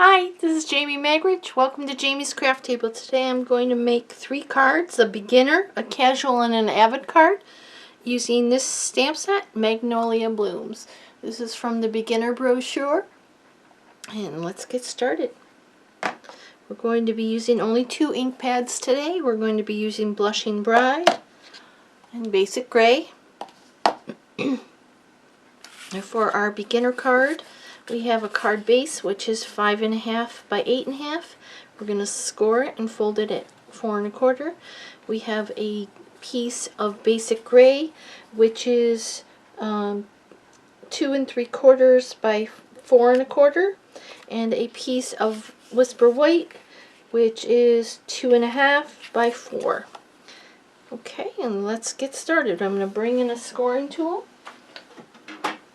Hi, this is Jamie Magridge. Welcome to Jamie's Craft Table. Today I'm going to make 3 cards, a beginner, a casual, and an avid card using this stamp set, Magnolia Blooms. This is from the beginner brochure, and let's get started. We're going to be using only 2 ink pads today. We're going to be using Blushing Bride and Basic Gray. And for our beginner card, we have a card base which is 5.5 by 8.5. We're going to score it and fold it at 4 1/4. We have a piece of Basic Gray which is 2 3/4 by 4 1/4, and a piece of Whisper White which is 2.5 by 4. Okay, and let's get started. I'm going to bring in a scoring tool.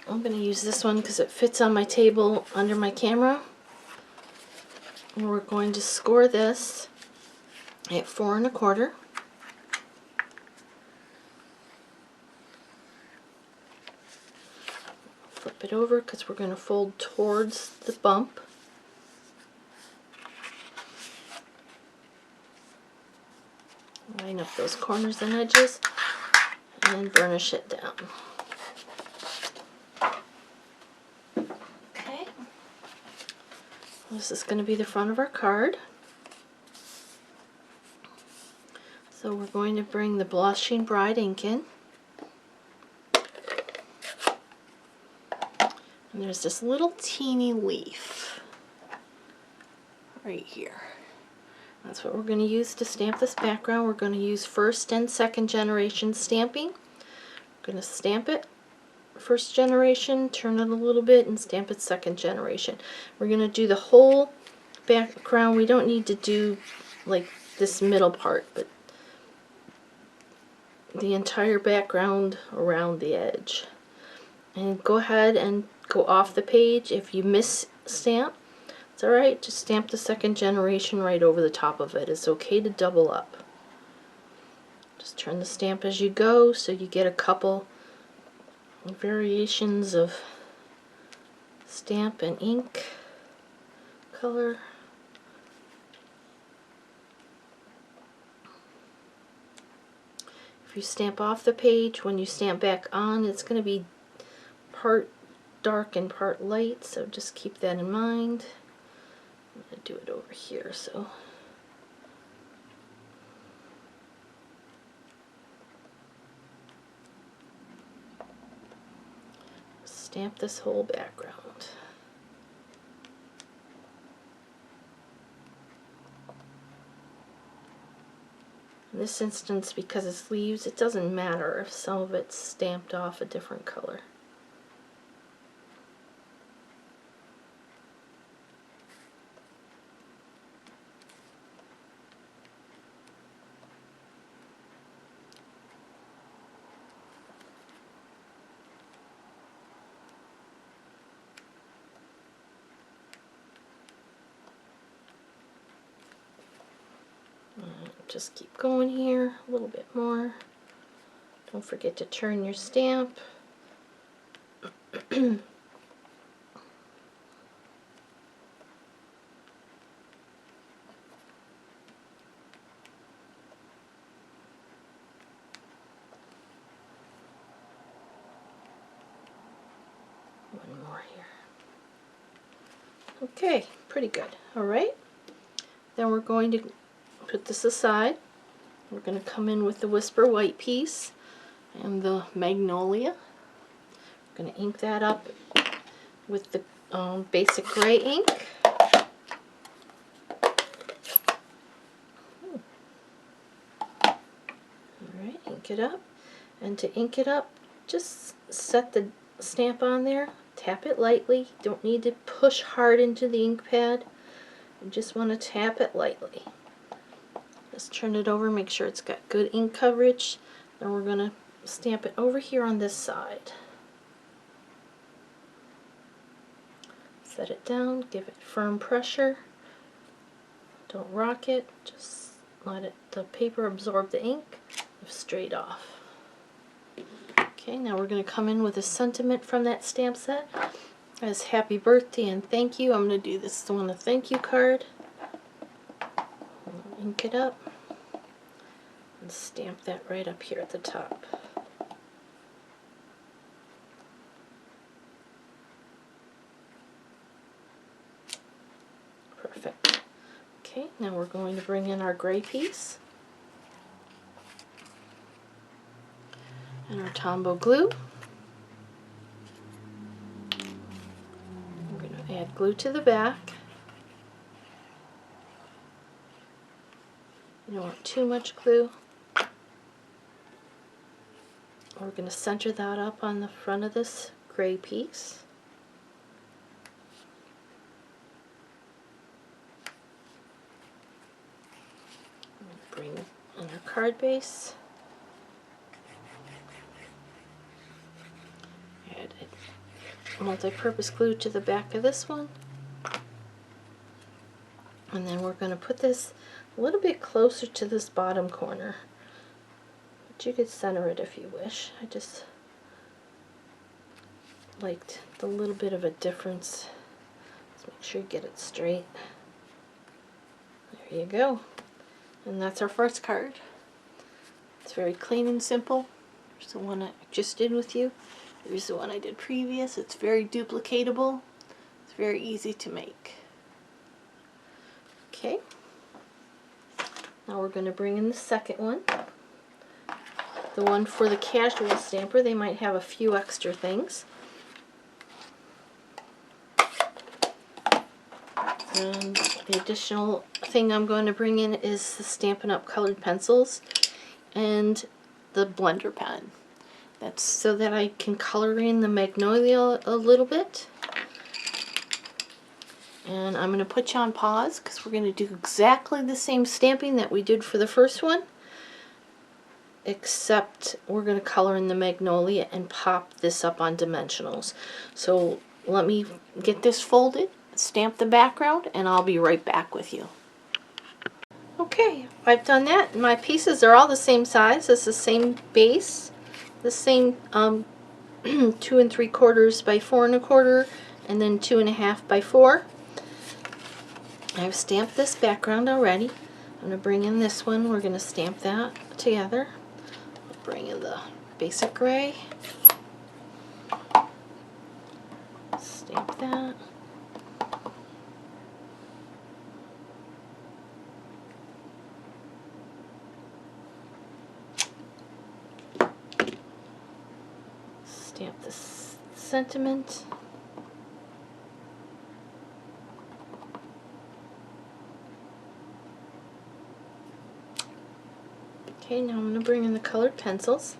I'm going to use this one because it fits on my table under my camera. And we're going to score this at 4 1/4. Flip it over because we're going to fold towards the bump. Line up those corners and edges and burnish it down. This is going to be the front of our card. So we're going to bring the Blushing Bride ink in. And there's this little teeny leaf right here. That's what we're going to use to stamp this background. We're going to use first and second generation stamping. We're going to stamp it first generation, turn it a little bit, and stamp it second generation. We're going to do the whole background. We don't need to do like this middle part, but the entire background around the edge. And go ahead and go off the page. If you miss stamp, it's alright, just stamp the second generation right over the top of it. It's okay to double up. Just turn the stamp as you go so you get a couple variations of stamp and ink color. If you stamp off the page, when you stamp back on, it's going to be part dark and part light, so just keep that in mind. I'm going to do it over here, so stamp this whole background. In this instance, because it's leaves, it doesn't matter if some of it's stamped off a different color. Just keep going here a little bit more. Don't forget to turn your stamp. One more here. Okay, pretty good. Alright, then we're going to put this aside. We're going to come in with the Whisper White piece and the Magnolia. We're going to ink that up with the Basic Gray ink. Alright, ink it up. And to ink it up, just set the stamp on there, tap it lightly. Don't need to push hard into the ink pad. You just want to tap it lightly. Just turn it over, make sure it's got good ink coverage. Then we're going to stamp it over here on this side. Set it down, give it firm pressure. Don't rock it, just let the paper absorb the ink. Lift straight off. Okay, now we're going to come in with a sentiment from that stamp set. as happy birthday and thank you. I'm going to do this one, a thank you card. Ink it up and stamp that right up here at the top. Perfect. Okay, now we're going to bring in our gray piece and our Tombow glue. We're going to add glue to the back. You don't want too much glue. We're going to center that up on the front of this gray piece. Bring in our card base. Add multi-purpose glue to the back of this one. And then we're going to put this a little bit closer to this bottom corner. But you could center it if you wish. I just liked the little bit of a difference. Let's make sure you get it straight. There you go. And that's our first card. It's very clean and simple. There's the one I just did with you. There's the one I did previous. It's very duplicatable. It's very easy to make. Okay. Now we're going to bring in the second one. The one for the casual stamper. They might have a few extra things. And the additional thing I'm going to bring in is the Stampin' Up! Colored pencils and the blender pen. That's so that I can color in the Magnolia a little bit. And I'm going to put you on pause because we're going to do exactly the same stamping that we did for the first one, except we're going to color in the Magnolia and pop this up on dimensionals. So let me get this folded, stamp the background, and I'll be right back with you. Okay, I've done that. My pieces are all the same size. It's the same base, the same 2 3/4 by 4 1/4, and then 2 1/2 by 4. I've stamped this background already. I'm going to bring in this one. We're going to stamp that together. Bring in the basic gray. Stamp that. Stamp this sentiment. Okay, now I'm going to bring in the colored pencils.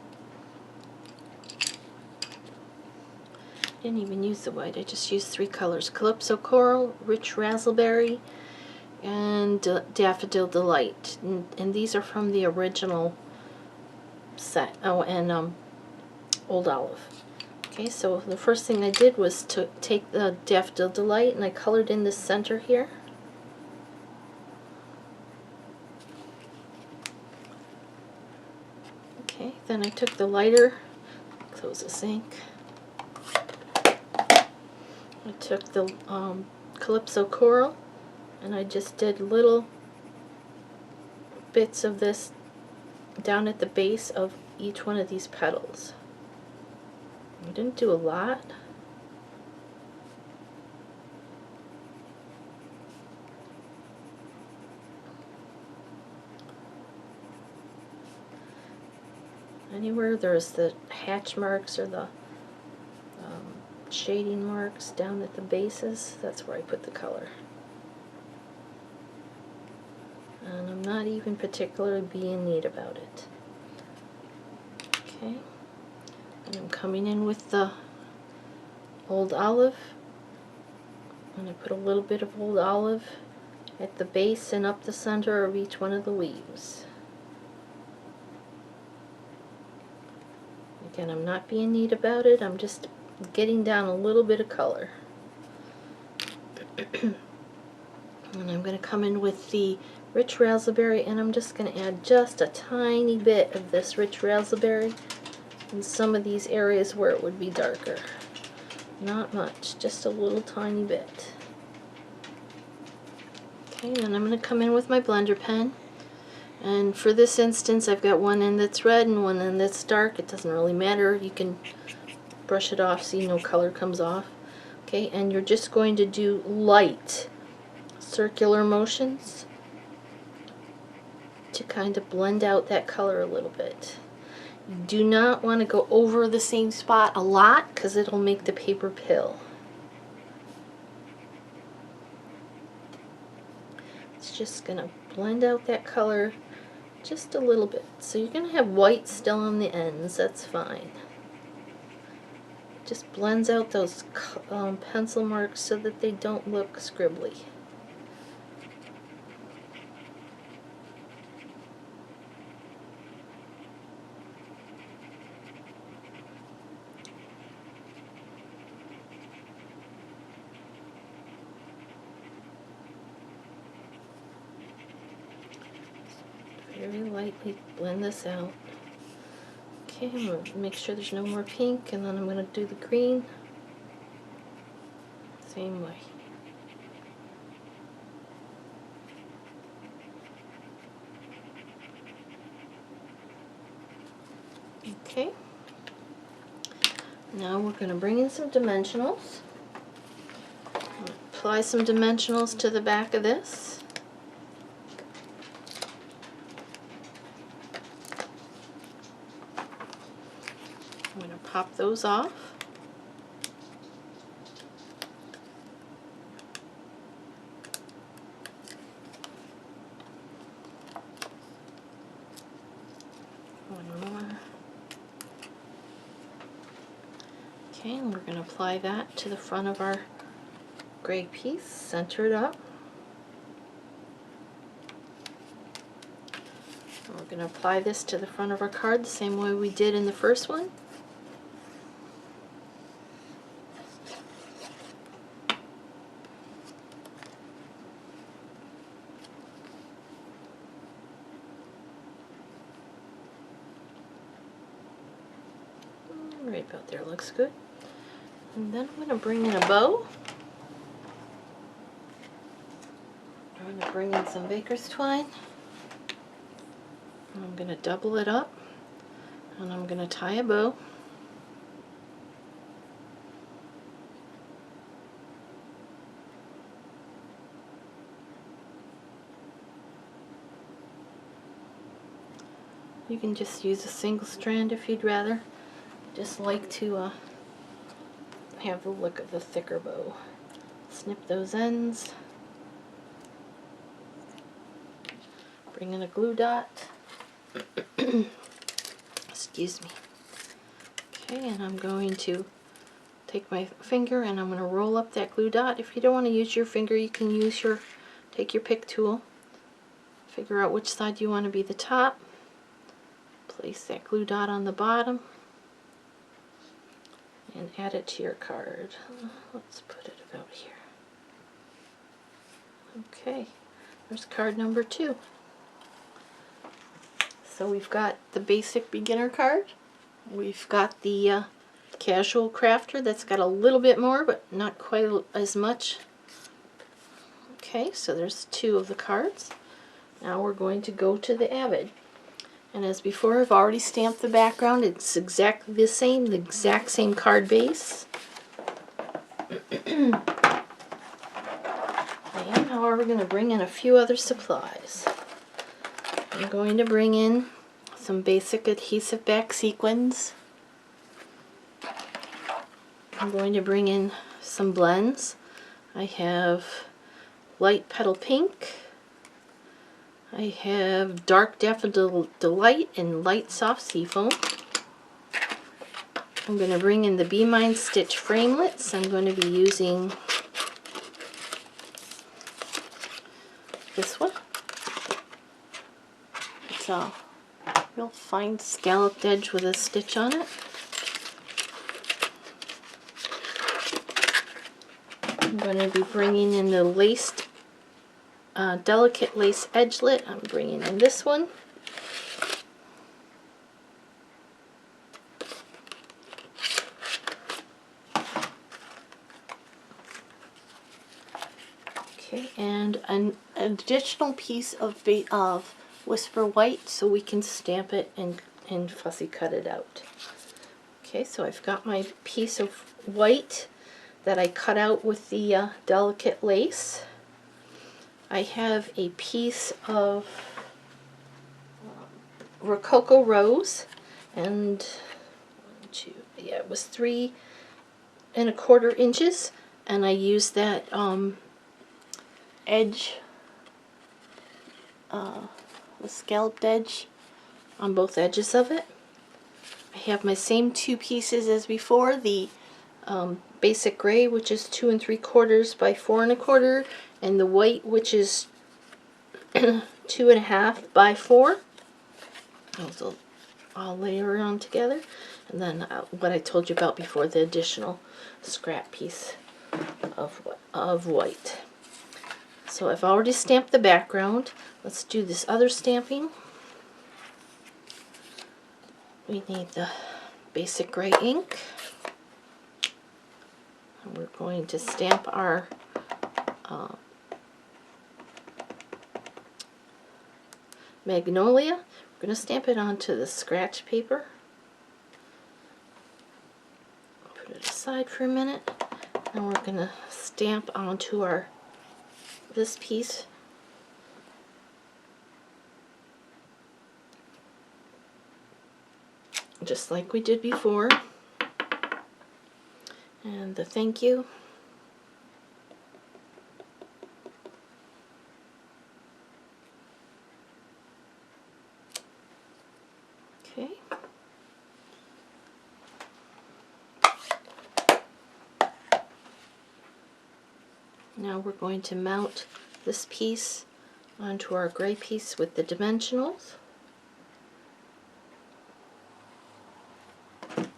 Didn't even use the white, I just used 3 colors. Calypso Coral, Rich Raspberry, and Daffodil Delight. And these are from the original set. Oh, and Old Olive. Okay, so the first thing I did was to take the Daffodil Delight and I colored in the center here. Okay, then I took the lighter, close the sink. I took the Calypso Coral and I just did little bits of this down at the base of each one of these petals. I didn't do a lot. Anywhere there's the hatch marks or the shading marks down at the bases, that's where I put the color. And I'm not even particularly being neat about it. Okay, and I'm coming in with the Old Olive, and I put a little bit of Old Olive at the base and up the center of each one of the leaves. Again, I'm not being neat about it, I'm just getting down a little bit of color. And I'm going to come in with the Rich Raspberry, and I'm just going to add just a tiny bit of this Rich Raspberry in some of these areas where it would be darker. Not much, just a little tiny bit. Okay, then I'm going to come in with my blender pen. And for this instance, I've got one end that's red and one end that's dark. It doesn't really matter. You can brush it off so no color comes off. Okay, and you're just going to do light circular motions to kind of blend out that color a little bit. You do not want to go over the same spot a lot because it'll make the paper pill. It's just going to blend out that color just a little bit. So you're going to have white still on the ends, that's fine. Just blends out those pencil marks so that they don't look scribbly. Very lightly blend this out. Okay, I'm going to make sure there's no more pink, and then I'm going to do the green. Same way. Okay. Now we're going to bring in some dimensionals. Apply some dimensionals to the back of this. I'm going to pop those off. One more. Okay, and we're going to apply that to the front of our gray piece, center it up. And we're going to apply this to the front of our card the same way we did in the first one. Right about there looks good. And then I'm going to bring in a bow. I'm going to bring in some baker's twine. And I'm going to double it up. And I'm going to tie a bow. You can just use a single strand if you'd rather. Just like to have the look of the thicker bow. Snip those ends. Bring in a glue dot. Excuse me. Okay, and I'm going to take my finger and I'm going to roll up that glue dot. If you don't want to use your finger, you can use take your pick tool. Figure out which side you want to be the top. Place that glue dot on the bottom. And add it to your card. Let's put it about here. Okay, there's card number 2. So we've got the basic beginner card. We've got the casual crafter that's got a little bit more, but not quite as much. Okay, so there's 2 of the cards. Now we're going to go to the avid. And as before, I've already stamped the background. It's exactly the exact same card base. And now we're going to bring in a few other supplies. I'm going to bring in some basic adhesive back sequins. I'm going to bring in some blends. I have light petal pink. I have Dark Daffodil Delight and Light Soft Seafoam. I'm going to bring in the Be Mine Stitch Framelits. I'm going to be using this one. It's a real fine scalloped edge with a stitch on it. I'm going to be bringing in the delicate lace edgelet. I'm bringing in this one. and an additional piece of Whisper White so we can stamp it and fussy cut it out. Okay, so I've got my piece of white that I cut out with the delicate lace. I have a piece of Rococo Rose, and it was 3¼ inches, and I used that edge, the scalloped edge on both edges of it. I have my same 2 pieces as before, the basic gray, which is 2¾ by 4¼ and the white, which is 2½ by 4. Those all layer on together, and then what I told you about before, the additional scrap piece of white. So I've already stamped the background. Let's do this other stamping. We need the basic gray ink. And we're going to stamp our Magnolia. We're going to stamp it onto the scratch paper. Put it aside for a minute. And we're going to stamp onto this piece. Just like we did before. And the thank you. Okay. Now we're going to mount this piece onto our gray piece with the dimensionals. The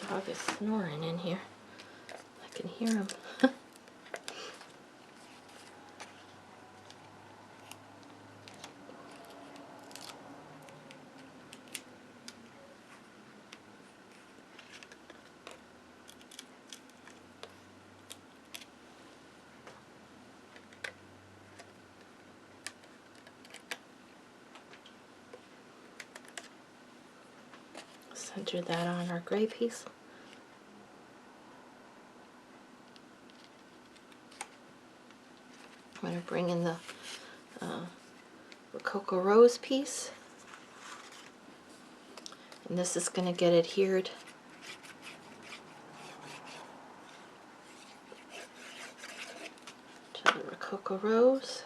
dog is snoring in here. I can hear him. Center that on our gray piece. I'm going to bring in the Rococo Rose piece, and this is going to get adhered to the Rococo Rose.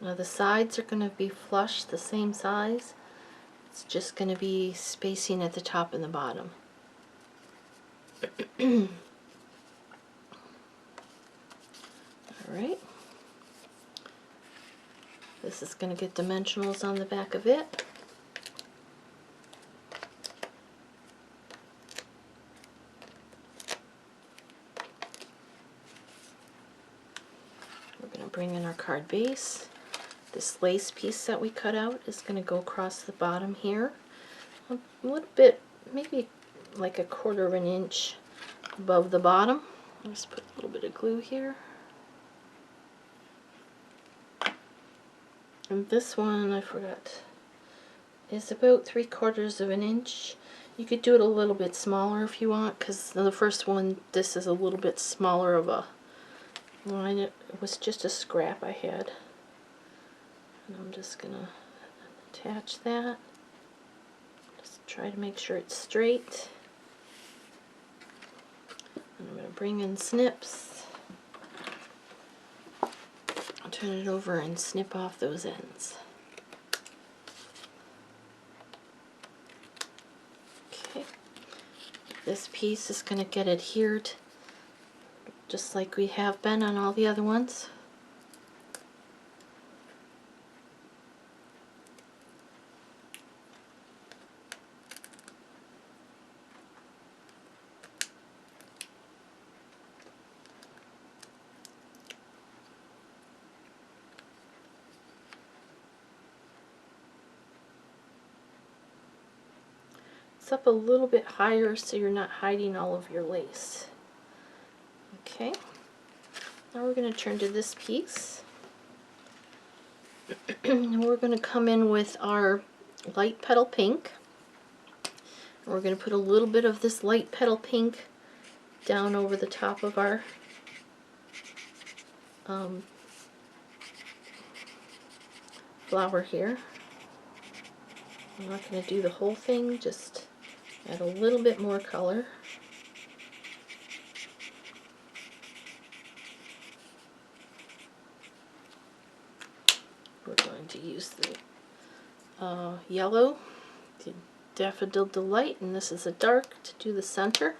Now the sides are going to be flush, the same size. It's just going to be spacing at the top and the bottom. Alright. This is going to get dimensionals on the back of it. We're going to bring in our card base. This lace piece that we cut out is going to go across the bottom here. A little bit, maybe like 1/4 inch above the bottom. I'll just put a little bit of glue here. And this one, I forgot, is about 3/4 inch. You could do it a little bit smaller if you want, because the first one, this is a little bit smaller of a line. It was just a scrap I had. And I'm just going to attach that. Just try to make sure it's straight. And I'm going to bring in snips. I'll turn it over and snip off those ends. Okay. This piece is going to get adhered just like we have been on all the other ones. It's up a little bit higher so you're not hiding all of your lace. Okay. Now we're going to turn to this piece. And we're going to come in with our light petal pink. And we're going to put a little bit of this light petal pink down over the top of our flower here. I'm not going to do the whole thing, just add a little bit more color. We're going to use the yellow, the Daffodil Delight, and this is a dark to do the center.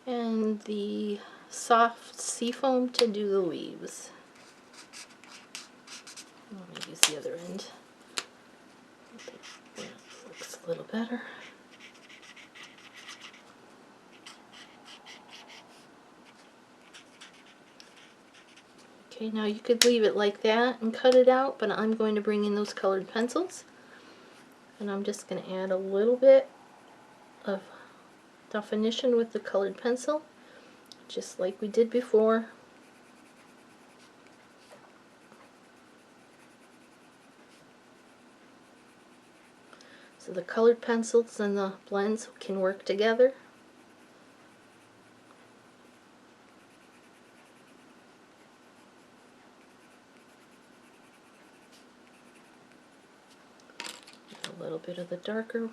And the soft seafoam to do the leaves. I'm going to use the other end. That looks a little better. Okay, now you could leave it like that and cut it out, but I'm going to bring in those colored pencils. And I'm just going to add a little bit of definition with the colored pencil, just like we did before. So the colored pencils and the blends can work together. A little bit of the darker.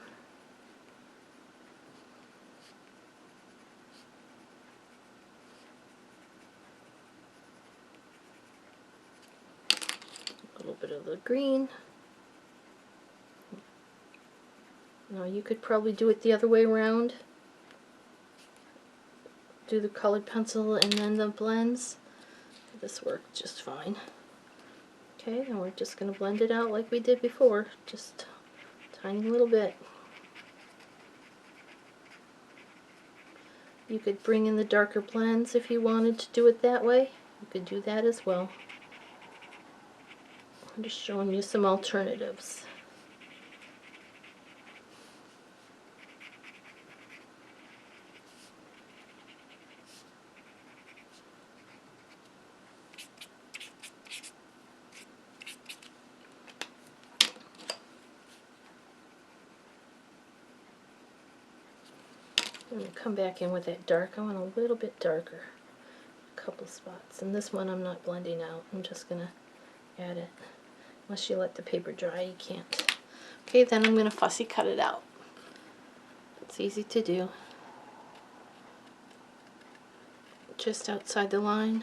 A little bit of the green. Now you could probably do it the other way around. Do the colored pencil and then the blends. This worked just fine. Okay, and we're just going to blend it out like we did before, just a tiny little bit. You could bring in the darker blends if you wanted to do it that way. You could do that as well. I'm just showing you some alternatives. I'm going to come back in with that dark. I want a little bit darker. A couple spots. And this one I'm not blending out. I'm just going to add it. Unless you let the paper dry, you can't. Okay, then I'm going to fussy cut it out. It's easy to do. Just outside the line.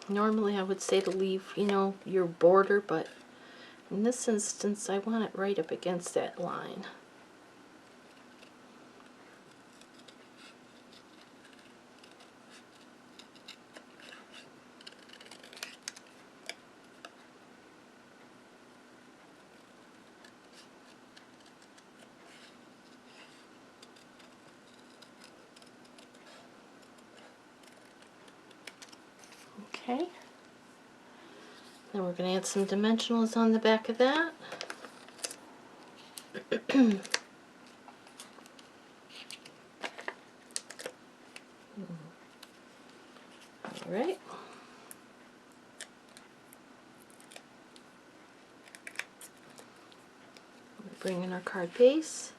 Normally I would say to leave, you know, your border, but in this instance I want it right up against that line. Okay. Then we're going to add some dimensionals on the back of that. Alright. Bring in our card base.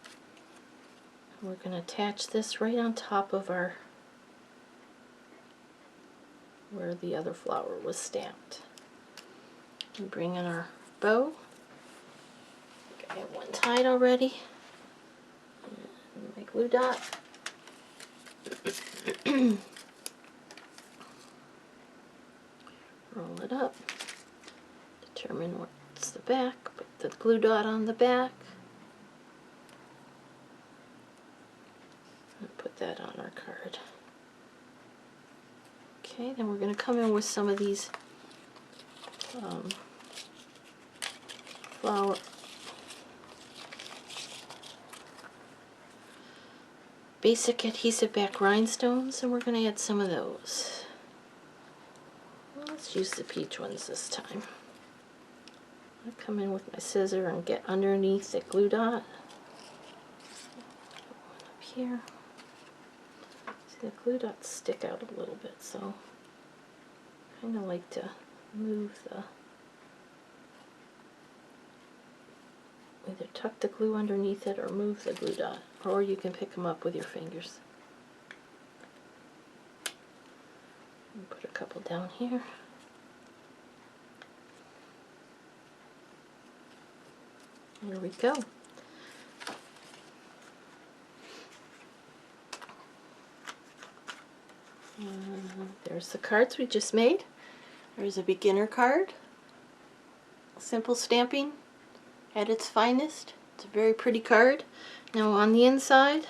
We're going to attach this right on top of our where the other flower was stamped. And bring in our bow. I have one tied already. And my glue dot. Roll it up. Determine what's the back, but the glue dot on the back. And put that on our card. Okay, then we're going to come in with some of these flower basic adhesive back rhinestones, and we're going to add some of those. Well, let's use the peach ones this time. I come in with my scissor and get underneath the glue dot. Up here. See, the glue dots stick out a little bit, so I kind of like to move the, either tuck the glue underneath it or move the glue dot, or you can pick them up with your fingers. And put a couple down here. There we go. There's the cards we just made. There's a beginner card. Simple stamping at its finest. It's a very pretty card. Now on the inside,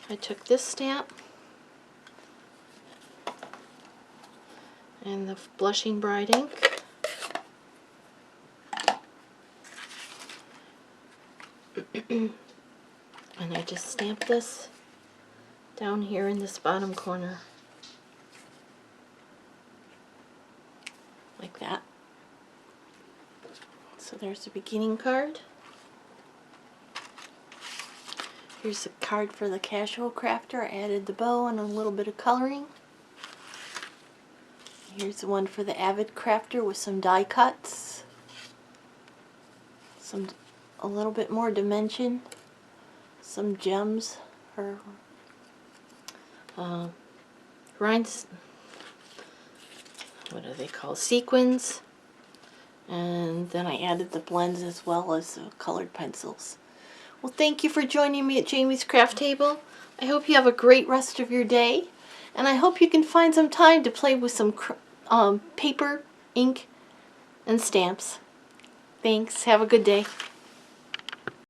I took this stamp and the Blushing Bride ink. And I just stamped this down here in this bottom corner. Like that. So there's the beginning card. Here's the card for the casual crafter. I added the bow and a little bit of coloring. Here's the one for the avid crafter with some die cuts. A little bit more dimension. Some gems or what do they call, sequins, and then I added the blends as well as the colored pencils. Well, thank you for joining me at Jamie's Craft Table. I hope you have a great rest of your day, and I hope you can find some time to play with some paper, ink, and stamps. Thanks. Have a good day.